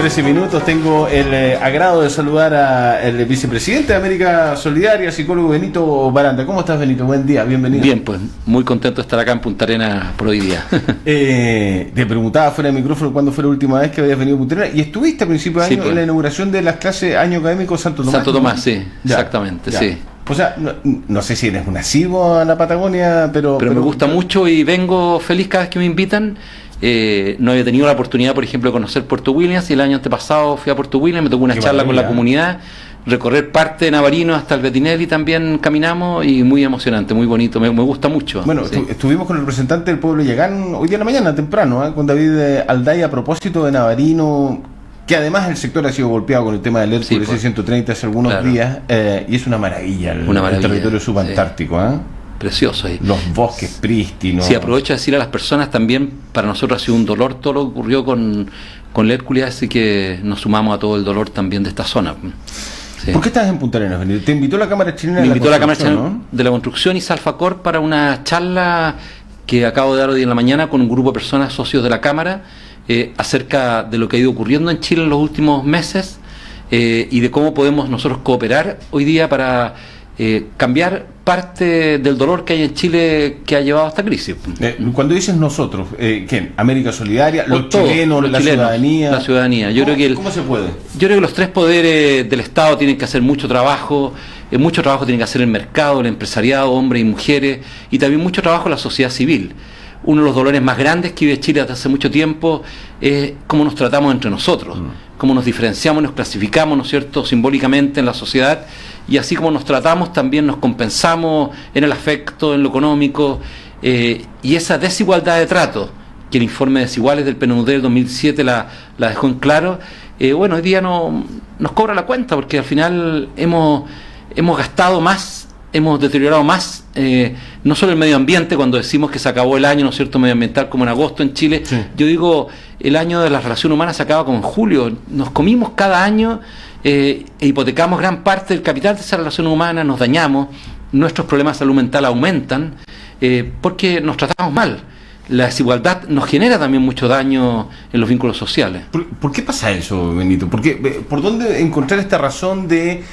13 minutos. Tengo el agrado de saludar al vicepresidente de América Solidaria, psicólogo Benito Baranda. ¿Cómo estás, Benito? Buen día, bienvenido. Bien, pues muy contento de estar acá en Punta Arenas por hoy día. Te preguntaba fuera de micrófono cuándo fue la última vez que habías venido a Punta Arenas, y estuviste a principios de año en la inauguración de las clases Año Académico Santo Tomás. Santo Tomás, sí, ya, exactamente, ya. sí. O sea, no sé si eres un asiduo a la Patagonia, pero me gusta mucho y vengo feliz cada vez que me invitan. No había tenido la oportunidad, por ejemplo, de conocer Puerto Williams, y el año antepasado fui a Puerto Williams, me tocó una charla con la comunidad, recorrer parte de Navarino hasta el Bettinelli también caminamos, y muy emocionante, muy bonito, me gusta mucho. Bueno, sí. Estuvimos con el representante del pueblo Yagán hoy día en la mañana, temprano, con David Alday, a propósito de Navarino, que además el sector ha sido golpeado con el tema del Hércules C-130 hace algunos días, y es una maravilla el territorio subantártico, precioso ahí. Los bosques prístinos. Sí, aprovecho de decir a las personas también, para nosotros ha sido un dolor todo lo que ocurrió con el Hércules, así que nos sumamos a todo el dolor también de esta zona. Sí. ¿Por qué estás en Punta Arenas, Benito? ¿Te invitó la Cámara Chilena de la Construcción? Me invitó la Cámara Chilena de la Construcción y Salfacor para una charla que acabo de dar hoy en la mañana con un grupo de personas socios de la Cámara, acerca de lo que ha ido ocurriendo en Chile en los últimos meses, y de cómo podemos nosotros cooperar hoy día para cambiar parte del dolor que hay en Chile que ha llevado a esta crisis. Cuando dices nosotros, ¿quién? ¿América Solidaria? ¿Los chilenos? ¿La ciudadanía? La ciudadanía. ¿Cómo se puede? Yo creo que los tres poderes del Estado tienen que hacer mucho trabajo tiene que hacer el mercado, el empresariado, hombres y mujeres, y también mucho trabajo la sociedad civil. Uno de los dolores más grandes que vive Chile desde hace mucho tiempo es cómo nos tratamos entre nosotros, cómo nos diferenciamos, nos clasificamos, ¿no es cierto?, simbólicamente en la sociedad, y así como nos tratamos también nos compensamos en el afecto, en lo económico, y esa desigualdad de trato, que el informe de Desiguales del PNUD del 2007 la dejó en claro, bueno, hoy día nos cobra la cuenta, porque al final hemos gastado más, hemos deteriorado más, no solo el medio ambiente, cuando decimos que se acabó el año, ¿no es cierto?, medioambiental, como en agosto en Chile. Sí. Yo digo, el año de las relaciones humanas se acaba como en julio. Nos comimos cada año, e hipotecamos gran parte del capital de esa relación humana, nos dañamos, nuestros problemas de salud mental aumentan, porque nos tratamos mal. La desigualdad nos genera también mucho daño en los vínculos sociales. ¿Por qué pasa eso, Benito? ¿Por dónde encontrar esta razón de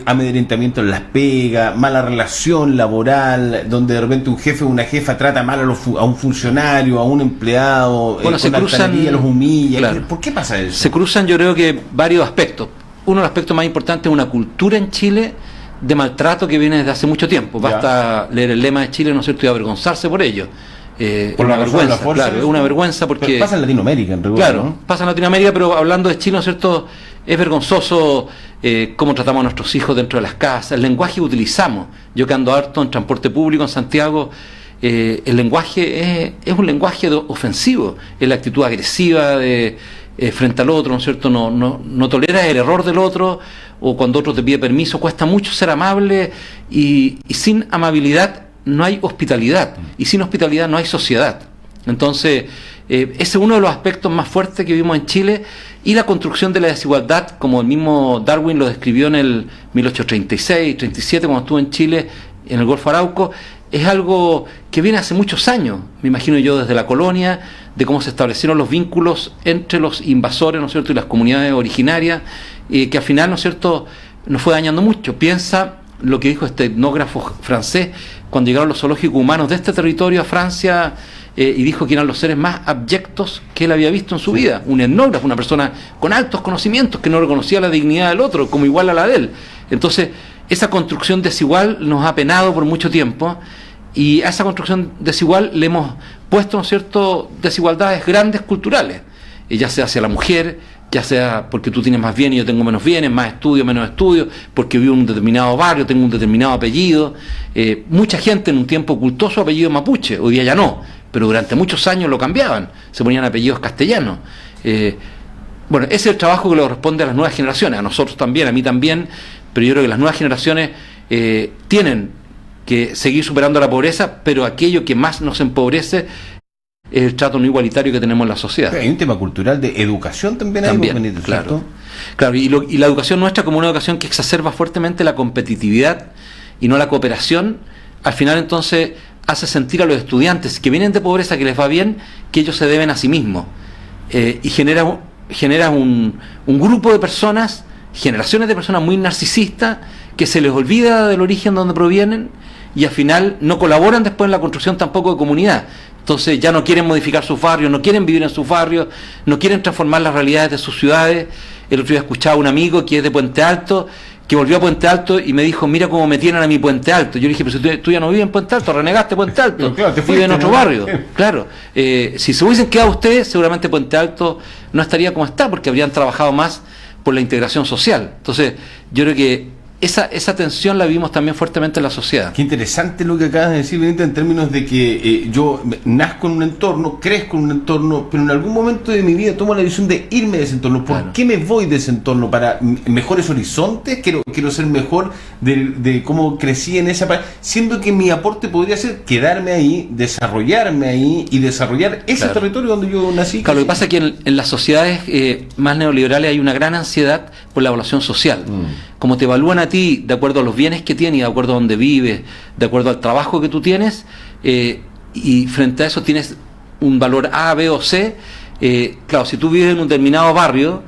amedrentamiento en las pegas, mala relación laboral, donde de repente un jefe o una jefa trata mal a un funcionario, a un empleado, bueno, se cruzan, los humilla? Claro. ¿Por qué pasa eso? Se cruzan, yo creo que varios aspectos. Uno de los aspectos más importantes es una cultura en Chile de maltrato que viene desde hace mucho tiempo. Basta leer el lema de Chile, ¿no es cierto?, y avergonzarse por ello. Por una vergüenza, claro, es una vergüenza porque... Pero pasa en Latinoamérica, en realidad. Claro, ¿no? Pasa en Latinoamérica, pero hablando de Chile, ¿no es cierto?, es vergonzoso cómo tratamos a nuestros hijos dentro de las casas, el lenguaje que utilizamos. Yo que ando harto en transporte público en Santiago, el lenguaje es un lenguaje ofensivo, es la actitud agresiva frente al otro, ¿no es cierto?, no toleras el error del otro, o cuando otro te pide permiso, cuesta mucho ser amable, y sin amabilidad no hay hospitalidad, y sin hospitalidad no hay sociedad. Entonces, ese es uno de los aspectos más fuertes que vimos en Chile, y la construcción de la desigualdad, como el mismo Darwin lo describió en el 1836-37, cuando estuvo en Chile, en el Golfo Arauco, es algo que viene hace muchos años, me imagino yo, desde la colonia, de cómo se establecieron los vínculos entre los invasores, ¿no es cierto?, y las comunidades originarias, que al final, ¿no es cierto?, nos fue dañando mucho. Piensa lo que dijo este etnógrafo francés cuando llegaron los zoológicos humanos de este territorio a Francia, y dijo que eran los seres más abyectos que él había visto en su vida. Un etnógrafo, una persona con altos conocimientos, que no reconocía la dignidad del otro como igual a la de él. Entonces, esa construcción desigual nos ha penado por mucho tiempo, y a esa construcción desigual le hemos puesto, ¿no es cierto?, desigualdades grandes culturales, ya sea hacia la mujer, ya sea porque tú tienes más bienes y yo tengo menos bienes, más estudios, menos estudios, porque vivo en un determinado barrio, tengo un determinado apellido. Mucha gente en un tiempo ocultó su apellido mapuche, hoy día ya no, pero durante muchos años lo cambiaban, se ponían apellidos castellanos. Bueno, ese es el trabajo que le corresponde a las nuevas generaciones, a nosotros también, a mí también, pero yo creo que las nuevas generaciones tienen que seguir superando la pobreza, pero aquello que más nos empobrece es el trato no igualitario que tenemos en la sociedad. Hay un tema cultural de educación también, Benito, claro. Claro, y la educación nuestra, como una educación que exacerba fuertemente la competitividad y no la cooperación, al final entonces hace sentir a los estudiantes que vienen de pobreza, que les va bien, que ellos se deben a sí mismos, y genera generas un grupo de personas, generaciones de personas muy narcisistas, que se les olvida del origen donde provienen y al final no colaboran después en la construcción tampoco de comunidad. Entonces ya no quieren modificar sus barrios, no quieren vivir en sus barrios, no quieren transformar las realidades de sus ciudades. El otro día escuchaba a un amigo que es de Puente Alto, que volvió a Puente Alto y me dijo, mira cómo me tienen a mi Puente Alto. Yo le dije, pero si tú ya no vives en Puente Alto, renegaste Puente Alto, claro, vives en otro barrio. Claro, si se hubiesen quedado ustedes, seguramente Puente Alto no estaría como está, porque habrían trabajado más por la integración social. Entonces, yo creo que esa tensión la vivimos también fuertemente en la sociedad. Qué interesante lo que acabas de decir, Benita, en términos de que yo nazco en un entorno, crezco en un entorno, pero en algún momento de mi vida tomo la decisión de irme de ese entorno. ¿Por qué me voy de ese entorno? ¿Para mejores horizontes? ¿Quiero ser mejor de cómo crecí en esa parte? Siendo que mi aporte podría ser quedarme ahí, desarrollarme ahí y desarrollar ese territorio donde yo nací. Claro, lo que pasa es que en las sociedades más neoliberales hay una gran ansiedad por la evaluación social. Como te evalúan a ti de acuerdo a los bienes que tienes, de acuerdo a donde vives, de acuerdo al trabajo que tú tienes, y frente a eso tienes un valor A, B o C, claro, si tú vives en un determinado barrio,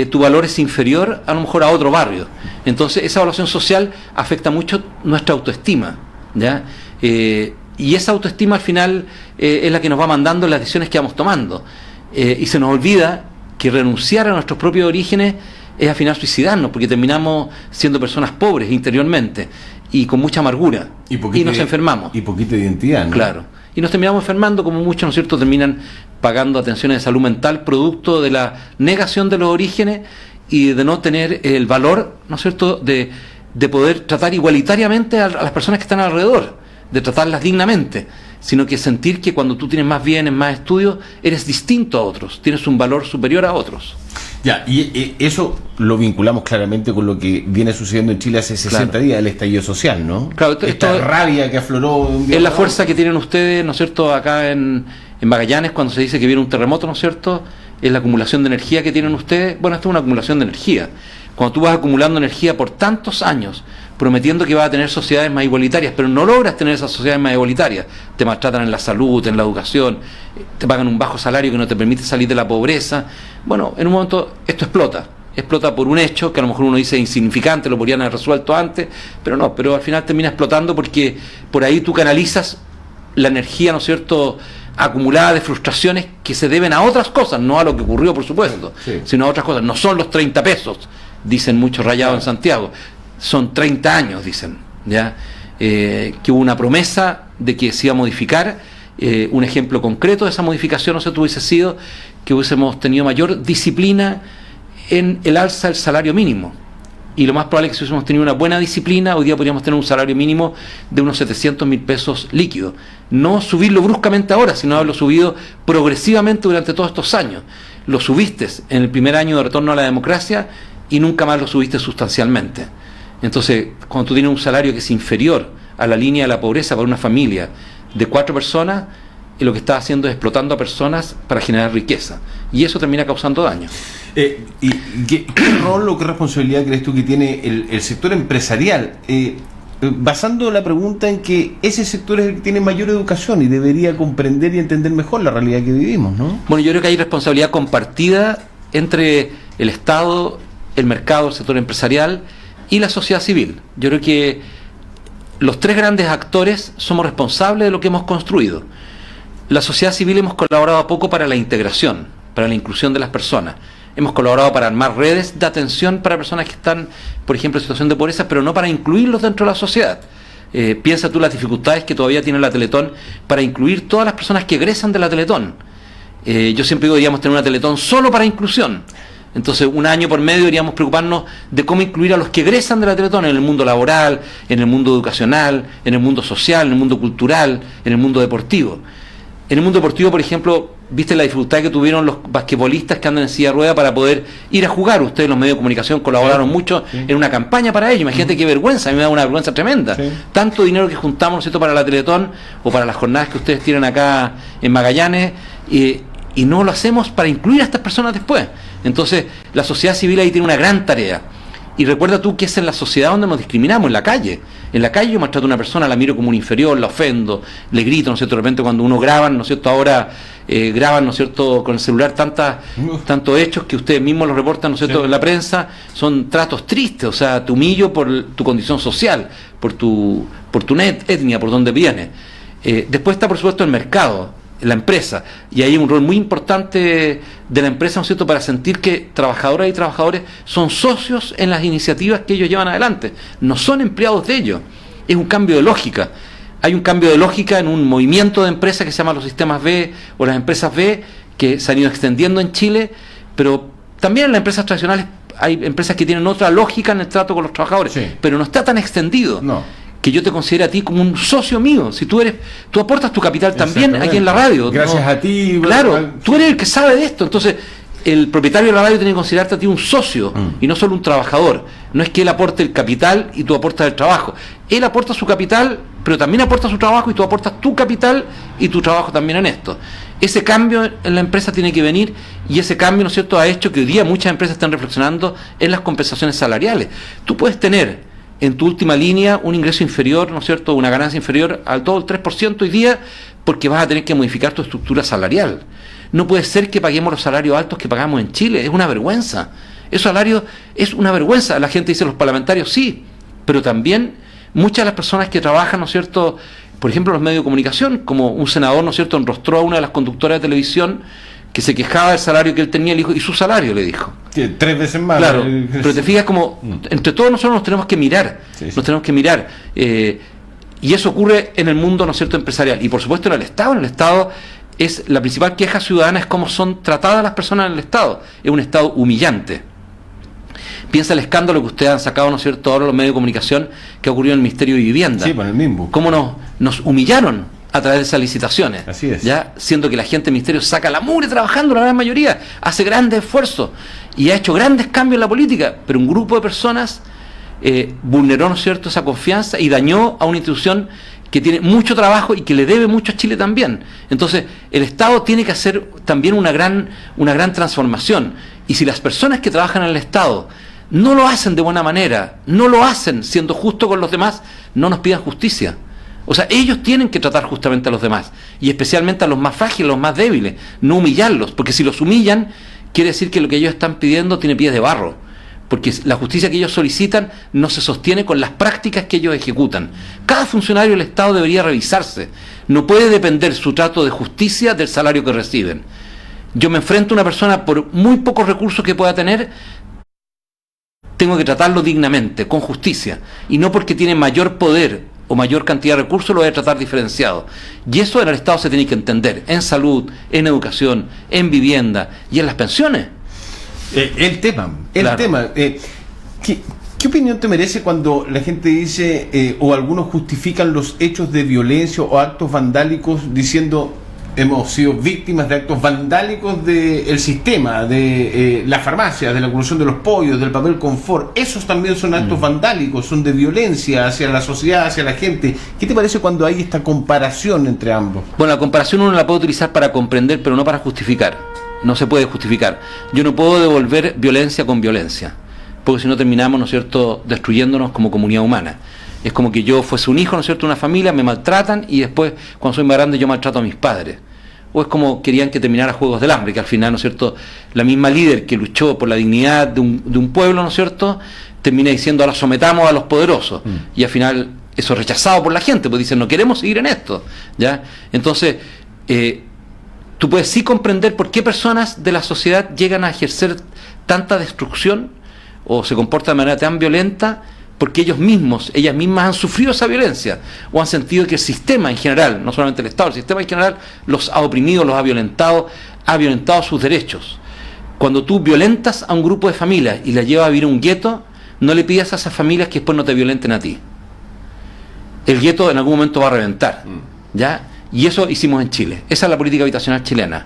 tu valor es inferior a lo mejor a otro barrio. Entonces esa evaluación social afecta mucho nuestra autoestima, ¿ya? Y esa autoestima al final es la que nos va mandando las decisiones que vamos tomando. Y se nos olvida que renunciar a nuestros propios orígenes es al final suicidarnos, porque terminamos siendo personas pobres interiormente y con mucha amargura, y nos enfermamos. Y poquita identidad, ¿no? Claro. Y nos terminamos enfermando, como muchos, ¿no es cierto?, terminan pagando atenciones de salud mental producto de la negación de los orígenes y de no tener el valor, ¿no es cierto?, de poder tratar igualitariamente a las personas que están alrededor, de tratarlas dignamente, sino que sentir que cuando tú tienes más bienes, más estudios, eres distinto a otros, tienes un valor superior a otros. Ya, y eso lo vinculamos claramente con lo que viene sucediendo en Chile hace 60 días, el estallido social, ¿no? Claro, esta rabia que afloró de un día. Es la fuerza que tienen ustedes, ¿no es cierto?, acá en Magallanes, cuando se dice que viene un terremoto, ¿no es cierto?, es la acumulación de energía que tienen ustedes. Bueno, esto es una acumulación de energía. Cuando tú vas acumulando energía por tantos años, prometiendo que vas a tener sociedades más igualitarias, pero no logras tener esas sociedades más igualitarias, te maltratan en la salud, en la educación, te pagan un bajo salario que no te permite salir de la pobreza. Bueno, en un momento esto explota por un hecho que a lo mejor uno dice insignificante, lo podrían haber resuelto antes, pero no, pero al final termina explotando porque por ahí tú canalizas la energía, ¿no es cierto?, acumulada de frustraciones que se deben a otras cosas, no a lo que ocurrió, por supuesto, sino a otras cosas. No son los 30 pesos, dicen muchos rayados en Santiago, son 30 años, dicen, ¿ya? Que hubo una promesa de que se iba a modificar. Un ejemplo concreto de esa modificación, no sé, hubiese sido que hubiésemos tenido mayor disciplina en el alza del salario mínimo. Y lo más probable es que si hubiésemos tenido una buena disciplina, hoy día podríamos tener un salario mínimo de unos 700.000 pesos líquidos. No subirlo bruscamente ahora, sino haberlo subido progresivamente durante todos estos años. Lo subiste en el primer año de retorno a la democracia y nunca más lo subiste sustancialmente. Entonces, cuando tú tienes un salario que es inferior a la línea de la pobreza para una familia de 4 personas, lo que está haciendo es explotando a personas para generar riqueza. Y eso termina causando daño. ¿Qué rol o qué responsabilidad crees tú que tiene el sector empresarial? Basando la pregunta en que ese sector es el que tiene mayor educación y debería comprender y entender mejor la realidad que vivimos, ¿no? Bueno, yo creo que hay responsabilidad compartida entre el Estado, el mercado, el sector empresarial y la sociedad civil. Yo creo que los 3 grandes actores somos responsables de lo que hemos construido. La sociedad civil hemos colaborado poco para la integración, para la inclusión de las personas. Hemos colaborado para armar redes de atención para personas que están, por ejemplo, en situación de pobreza, pero no para incluirlos dentro de la sociedad. Piensa tú las dificultades que todavía tiene la Teletón para incluir todas las personas que egresan de la Teletón. Yo siempre digo, deberíamos tener una Teletón solo para inclusión. Entonces, un año por medio deberíamos preocuparnos de cómo incluir a los que egresan de la Teletón en el mundo laboral, en el mundo educacional, en el mundo social, en el mundo cultural, en el mundo deportivo. En el mundo deportivo, por ejemplo, viste la dificultad que tuvieron los basquetbolistas que andan en silla de rueda para poder ir a jugar. Ustedes, los medios de comunicación, colaboraron mucho en una campaña para ello. Imagínate qué vergüenza, a mí me da una vergüenza tremenda. Tanto dinero que juntamos, ¿no es cierto?, para la Teletón o para las jornadas que ustedes tienen acá en Magallanes, y no lo hacemos para incluir a estas personas después. Entonces, la sociedad civil ahí tiene una gran tarea. Y recuerda tú que es en la sociedad donde nos discriminamos, en la calle. En la calle yo maltrato a una persona, la miro como un inferior, la ofendo, le grito, ¿no es cierto? De repente cuando uno graba, ¿no es cierto? Ahora graban, ¿no es cierto? Con el celular tantos hechos que ustedes mismos los reportan, ¿no es cierto? Sí. En la prensa, son tratos tristes, o sea, te humillo por tu condición social, por tu etnia, por donde vienes. Después está, por supuesto, el mercado, la empresa, y hay un rol muy importante de la empresa, ¿no es cierto?, para sentir que trabajadoras y trabajadores son socios en las iniciativas que ellos llevan adelante, no son empleados de ellos. Es un cambio de lógica. Hay un cambio de lógica en un movimiento de empresas que se llama los sistemas B o las empresas B, que se han ido extendiendo en Chile, pero también en las empresas tradicionales hay empresas que tienen otra lógica en el trato con los trabajadores, sí, pero no está tan extendido. No. Que yo te considero a ti como un socio mío. Si tú aportas tu capital también aquí en la radio. Gracias a ti. Claro, tú eres el que sabe de esto. Entonces, el propietario de la radio tiene que considerarte a ti un socio y no solo un trabajador. No es que él aporte el capital y tú aportas el trabajo. Él aporta su capital, pero también aporta su trabajo y tú aportas tu capital y tu trabajo también en esto. Ese cambio en la empresa tiene que venir, y ese cambio, ¿no es cierto?, ha hecho que hoy día muchas empresas estén reflexionando en las compensaciones salariales. Tú puedes tener en tu última línea un ingreso inferior, ¿no es cierto?, una ganancia inferior al todo el 3% hoy día, porque vas a tener que modificar tu estructura salarial. No puede ser que paguemos los salarios altos que pagamos en Chile, es una vergüenza. Esos salarios es una vergüenza. La gente dice, los parlamentarios sí, pero también muchas de las personas que trabajan, ¿no es cierto?, por ejemplo, en los medios de comunicación, como un senador, ¿no es cierto?, enrostró a una de las conductoras de televisión que se quejaba del salario que él tenía, le dijo, y su salario, le dijo. 3 veces más. Claro, pero te fijas como, entre todos nosotros nos tenemos que mirar, tenemos que mirar, y eso ocurre en el mundo, ¿no es cierto?, empresarial, y por supuesto en el Estado es la principal queja ciudadana, es cómo son tratadas las personas en el Estado, es un Estado humillante. Piensa el escándalo que ustedes han sacado, ¿no es cierto?, ahora los medios de comunicación, que ocurrió en el Ministerio de Vivienda. Sí, por el mismo. Cómo nos humillaron a través de esas licitaciones. Así es. Ya siendo que la gente del ministerio saca la mugre trabajando, la gran mayoría, hace grandes esfuerzos y ha hecho grandes cambios en la política, pero un grupo de personas vulneró, ¿no es cierto?, esa confianza y dañó a una institución que tiene mucho trabajo y que le debe mucho a Chile también. Entonces, el Estado tiene que hacer también una gran transformación, y si las personas que trabajan en el Estado no lo hacen de buena manera, no lo hacen siendo justo con los demás, no nos pidan justicia. O sea, ellos tienen que tratar justamente a los demás, y especialmente a los más frágiles, a los más débiles, no humillarlos, porque si los humillan, quiere decir que lo que ellos están pidiendo tiene pies de barro, porque la justicia que ellos solicitan no se sostiene con las prácticas que ellos ejecutan. Cada funcionario del Estado debería revisarse, no puede depender su trato de justicia del salario que reciben. Yo me enfrento a una persona por muy pocos recursos que pueda tener, tengo que tratarlo dignamente, con justicia, y no porque tiene mayor poder o mayor cantidad de recursos lo voy a tratar diferenciado. Y eso en el Estado se tiene que entender, en salud, en educación, en vivienda y en las pensiones. El tema. ¿Qué opinión te merece cuando la gente dice, o algunos justifican los hechos de violencia o actos vandálicos diciendo, hemos sido víctimas de actos vandálicos del sistema, de la farmacia, de la corrupción de los pollos, del papel confort? Esos también son actos vandálicos, son de violencia hacia la sociedad, hacia la gente. ¿Qué te parece cuando hay esta comparación entre ambos? Bueno, la comparación uno la puede utilizar para comprender, pero no para justificar. No se puede justificar. Yo no puedo devolver violencia con violencia, porque si no terminamos, ¿no es cierto?, destruyéndonos como comunidad humana. Es como que yo fuese un hijo, ¿no es cierto?, una familia, me maltratan y después, cuando soy más grande, yo maltrato a mis padres. O es como querían que terminara Juegos del Hambre, que al final, ¿no es cierto?, la misma líder que luchó por la dignidad de un pueblo, ¿no es cierto?, termina diciendo, ahora sometamos a los poderosos. Y al final, eso es rechazado por la gente, pues dicen, no queremos seguir en esto. ¿Ya? Entonces, tú puedes sí comprender por qué personas de la sociedad llegan a ejercer tanta destrucción o se comportan de manera tan violenta, porque ellas mismas han sufrido esa violencia, o han sentido que el sistema en general, no solamente el Estado, el sistema en general los ha oprimido, los ha violentado sus derechos. Cuando tú violentas a un grupo de familias y las llevas a vivir en un gueto, no le pidas a esas familias que después no te violenten a ti. El gueto en algún momento va a reventar, ¿ya? Y eso hicimos en Chile. Esa es la política habitacional chilena.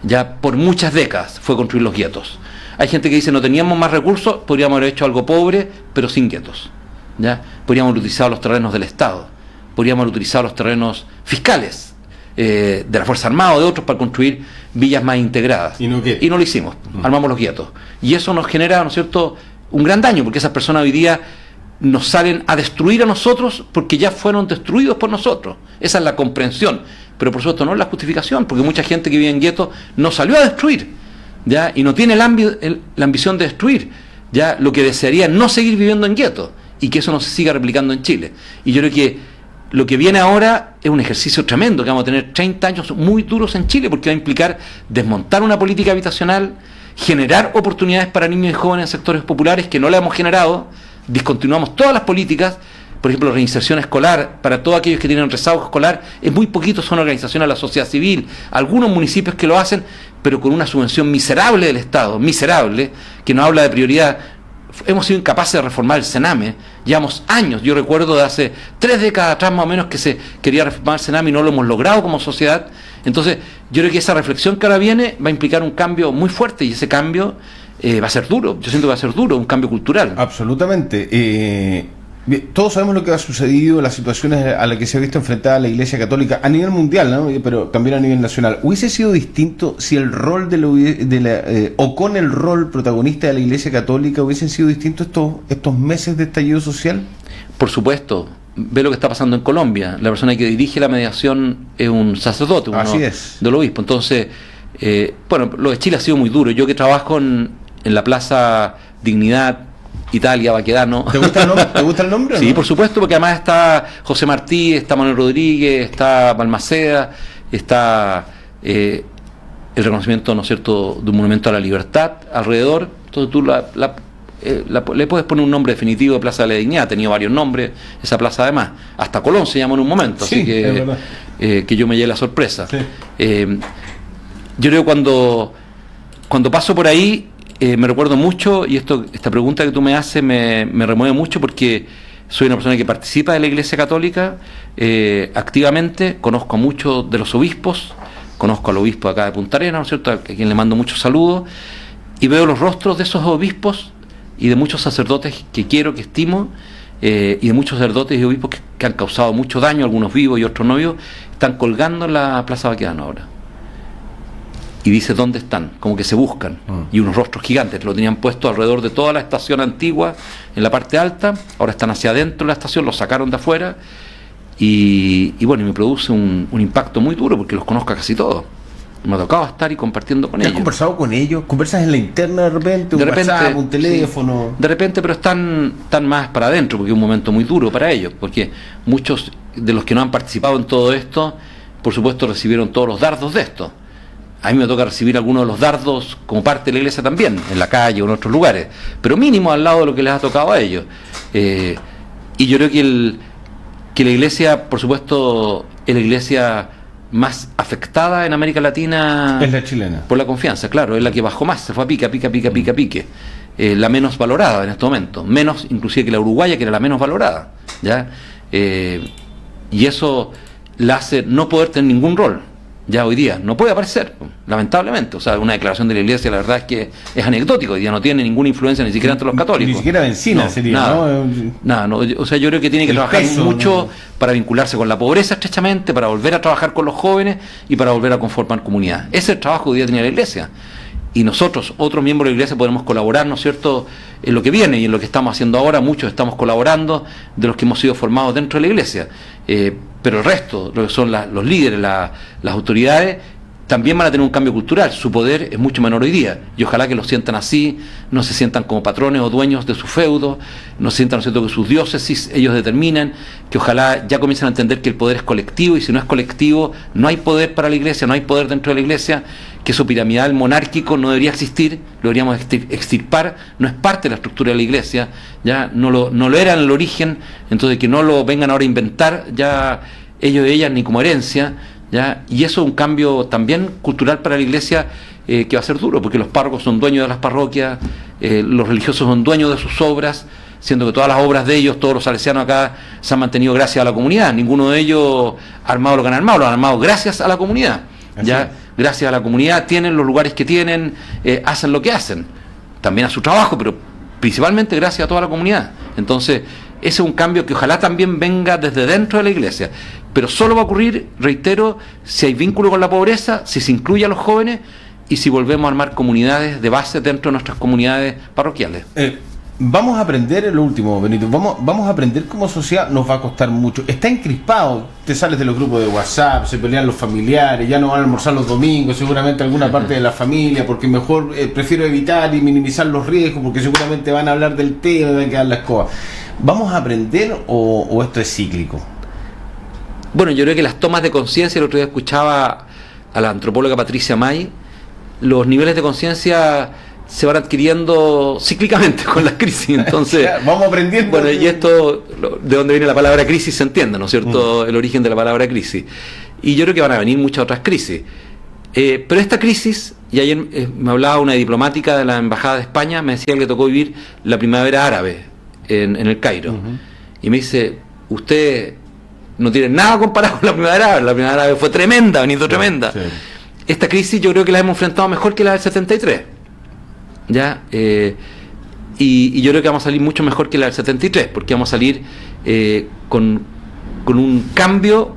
Ya por muchas décadas fue construir los guetos. Hay gente que dice, no teníamos más recursos, podríamos haber hecho algo pobre, pero sin guetos. ¿Ya? Podríamos haber utilizado los terrenos del Estado, podríamos haber utilizado los terrenos fiscales, de la Fuerza Armada o de otros, para construir villas más integradas. Y no lo hicimos, armamos los guetos. Y eso nos genera, ¿no es cierto?, un gran daño, porque esas personas hoy día nos salen a destruir a nosotros porque ya fueron destruidos por nosotros. Esa es la comprensión, pero por supuesto no es la justificación, porque mucha gente que vive en guetos no salió a destruir, ¿ya? Y no tiene la ambición de destruir, ¿ya? Lo que desearía es no seguir viviendo en guetos y que eso no se siga replicando en Chile. Y yo creo que lo que viene ahora es un ejercicio tremendo, que vamos a tener 30 años muy duros en Chile, porque va a implicar desmontar una política habitacional, generar oportunidades para niños y jóvenes en sectores populares que no le hemos generado, discontinuamos todas las políticas, por ejemplo, reinserción escolar, para todos aquellos que tienen rezago escolar, es muy poquito, son organizaciones de la sociedad civil, algunos municipios que lo hacen, pero con una subvención miserable del Estado, miserable, que no habla de prioridad. Hemos sido incapaces de reformar el Sename, llevamos años, yo recuerdo de hace 3 décadas atrás más o menos que se quería reformar el Sename y no lo hemos logrado como sociedad. Entonces yo creo que esa reflexión que ahora viene va a implicar un cambio muy fuerte, y ese cambio va a ser duro, yo siento que va a ser duro, un cambio cultural. Absolutamente. Todos sabemos lo que ha sucedido, las situaciones a las que se ha visto enfrentada la Iglesia Católica a nivel mundial, ¿no? Pero también a nivel nacional. ¿Hubiese sido distinto si el rol o con el rol protagonista de la Iglesia Católica hubiesen sido distintos estos meses de estallido social? Por supuesto. Ve lo que está pasando en Colombia. La persona que dirige la mediación es un sacerdote, uno del obispo. Entonces, bueno, lo de Chile ha sido muy duro. Yo que trabajo en la Plaza Dignidad, Italia, Baquedano. ¿Te gusta el nombre? Sí, ¿no? Por supuesto, porque además está José Martí, está Manuel Rodríguez, está Balmaceda, está el reconocimiento, ¿no es cierto?, de un monumento a la libertad alrededor. Entonces tú le puedes poner un nombre definitivo de Plaza de la Dignidad. Ha tenido varios nombres esa plaza, además. Hasta Colón se llamó en un momento, sí, así que yo me llevé la sorpresa. Sí. Yo creo cuando paso por ahí, me recuerdo mucho, y esta pregunta que tú me haces me remueve mucho, porque soy una persona que participa de la Iglesia Católica activamente, conozco a muchos de los obispos, conozco al obispo acá de Punta Arenas, ¿no es cierto?, a quien le mando muchos saludos, y veo los rostros de esos obispos y de muchos sacerdotes que quiero, que estimo, y de muchos sacerdotes y obispos que han causado mucho daño, algunos vivos y otros no vivos, están colgando en la Plaza Baquedano ahora. Y dice dónde están, como que se buscan, y unos rostros gigantes, lo tenían puesto alrededor de toda la estación antigua, en la parte alta, ahora están hacia adentro de la estación, los sacaron de afuera, y bueno, y me produce un impacto muy duro, porque los conozco a casi todos. Me ha tocado estar y compartiendo con ellos. ¿Has conversado con ellos? ¿Conversas en la interna de repente? ¿Un WhatsApp, un teléfono? Sí, de repente, pero están más para adentro, porque es un momento muy duro para ellos, porque muchos de los que no han participado en todo esto, por supuesto, recibieron todos los dardos de esto. A mí me toca recibir algunos de los dardos como parte de la iglesia también, en la calle o en otros lugares, pero mínimo al lado de lo que les ha tocado a ellos. Y yo creo que la iglesia, por supuesto, es la iglesia más afectada en América Latina. Es la chilena. Por la confianza, claro, es la que bajó más, se fue a pique. La menos valorada en este momento, menos inclusive que la uruguaya, que era la menos valorada, ¿ya? Y eso la hace no poder tener ningún rol. Ya hoy día no puede aparecer, lamentablemente. O sea, una declaración de la iglesia, la verdad es que es anecdótico, hoy día no tiene ninguna influencia ni siquiera entre los católicos. Ni siquiera de encina sería, nada, ¿no? O sea, yo creo que tiene que trabajar mucho para vincularse con la pobreza estrechamente, para volver a trabajar con los jóvenes y para volver a conformar comunidad. Ese es el trabajo que hoy día tenía la iglesia. Y nosotros, otros miembros de la iglesia, podemos colaborar, ¿no es cierto?, en lo que viene y en lo que estamos haciendo ahora. Muchos estamos colaborando de los que hemos sido formados dentro de la iglesia. Pero el resto, lo que son los líderes, las autoridades, también van a tener un cambio cultural. Su poder es mucho menor hoy día. Y ojalá que lo sientan así, no se sientan como patrones o dueños de su feudo, no se sientan, ¿no es cierto?, que sus diócesis ellos determinan, que ojalá ya comiencen a entender que el poder es colectivo, y si no es colectivo, no hay poder para la iglesia, no hay poder dentro de la iglesia, que eso piramidal monárquico no debería existir, lo deberíamos extirpar, no es parte de la estructura de la iglesia, ya no lo era en el origen, entonces que no lo vengan ahora a inventar ya ellos y ellas ni como herencia, ya, y eso es un cambio también cultural para la iglesia que va a ser duro, porque los párrocos son dueños de las parroquias, los religiosos son dueños de sus obras, siendo que todas las obras de ellos, todos los salesianos acá, se han mantenido gracias a la comunidad. Ninguno de ellos ha armado lo que han armado gracias a la comunidad. Ya, gracias a la comunidad tienen los lugares que tienen, hacen lo que hacen, también a su trabajo, pero principalmente gracias a toda la comunidad. Entonces, ese es un cambio que ojalá también venga desde dentro de la iglesia, pero solo va a ocurrir, reitero, si hay vínculo con la pobreza, si se incluye a los jóvenes y si volvemos a armar comunidades de base dentro de nuestras comunidades parroquiales. Vamos a aprender, lo último, Benito, vamos a aprender como sociedad, nos va a costar mucho. Está encrispado, te sales de los grupos de WhatsApp, se pelean los familiares, ya no van a almorzar los domingos, seguramente alguna parte de la familia, porque mejor prefiero evitar y minimizar los riesgos, porque seguramente van a hablar del tema y van a quedar la escoba. ¿Vamos a aprender o esto es cíclico? Bueno, yo creo que las tomas de conciencia, el otro día escuchaba a la antropóloga Patricia May, los niveles de conciencia se van adquiriendo cíclicamente con las crisis, entonces vamos aprendiendo. Bueno, y esto, de donde viene la palabra crisis, se entiende, ¿no es cierto? El origen de la palabra crisis. Y yo creo que van a venir muchas otras crisis. Pero esta crisis, y ayer me hablaba una diplomática de la Embajada de España, me decía que le tocó vivir la primavera árabe en el Cairo. Y me dice, usted no tiene nada comparado con la primavera árabe fue tremenda, Benito, tremenda. Sí. Esta crisis yo creo que la hemos enfrentado mejor que la del 73. ¿Ya? Y yo creo que vamos a salir mucho mejor que la del 73, porque vamos a salir con un cambio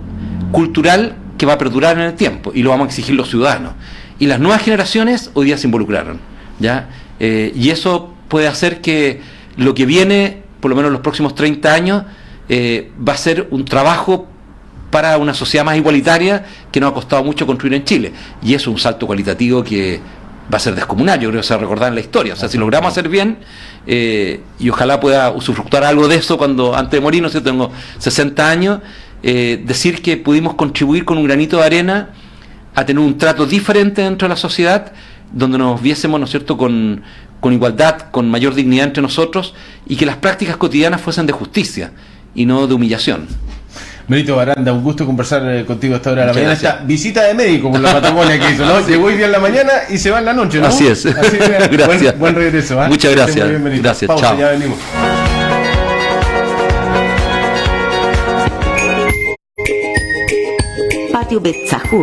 cultural que va a perdurar en el tiempo, y lo vamos a exigir los ciudadanos. Y las nuevas generaciones hoy día se involucraron, ¿ya? Y eso puede hacer que lo que viene, por lo menos en los próximos 30 años, va a ser un trabajo para una sociedad más igualitaria que nos ha costado mucho construir en Chile. Y eso es un salto cualitativo que va a ser descomunal, yo creo que se va a recordar en la historia. O sea, si logramos hacer bien, y ojalá pueda usufructuar algo de eso cuando antes de morir, no sé, tengo 60 años, decir que pudimos contribuir con un granito de arena a tener un trato diferente dentro de la sociedad, donde nos viésemos, ¿no es cierto?, con igualdad, con mayor dignidad entre nosotros, y que las prácticas cotidianas fuesen de justicia y no de humillación. Benito Baranda, un gusto conversar contigo a esta hora de la mañana. Esta visita de médico por la Patagonia que hizo, ¿no? Llegó hoy día en la mañana y se va en la noche, ¿no? Así es. Así que, gracias. Buen regreso, ¿eh? Muchas gracias. Muy bien, gracias. Pausa, chao. Ya venimos. Patio Betsajú.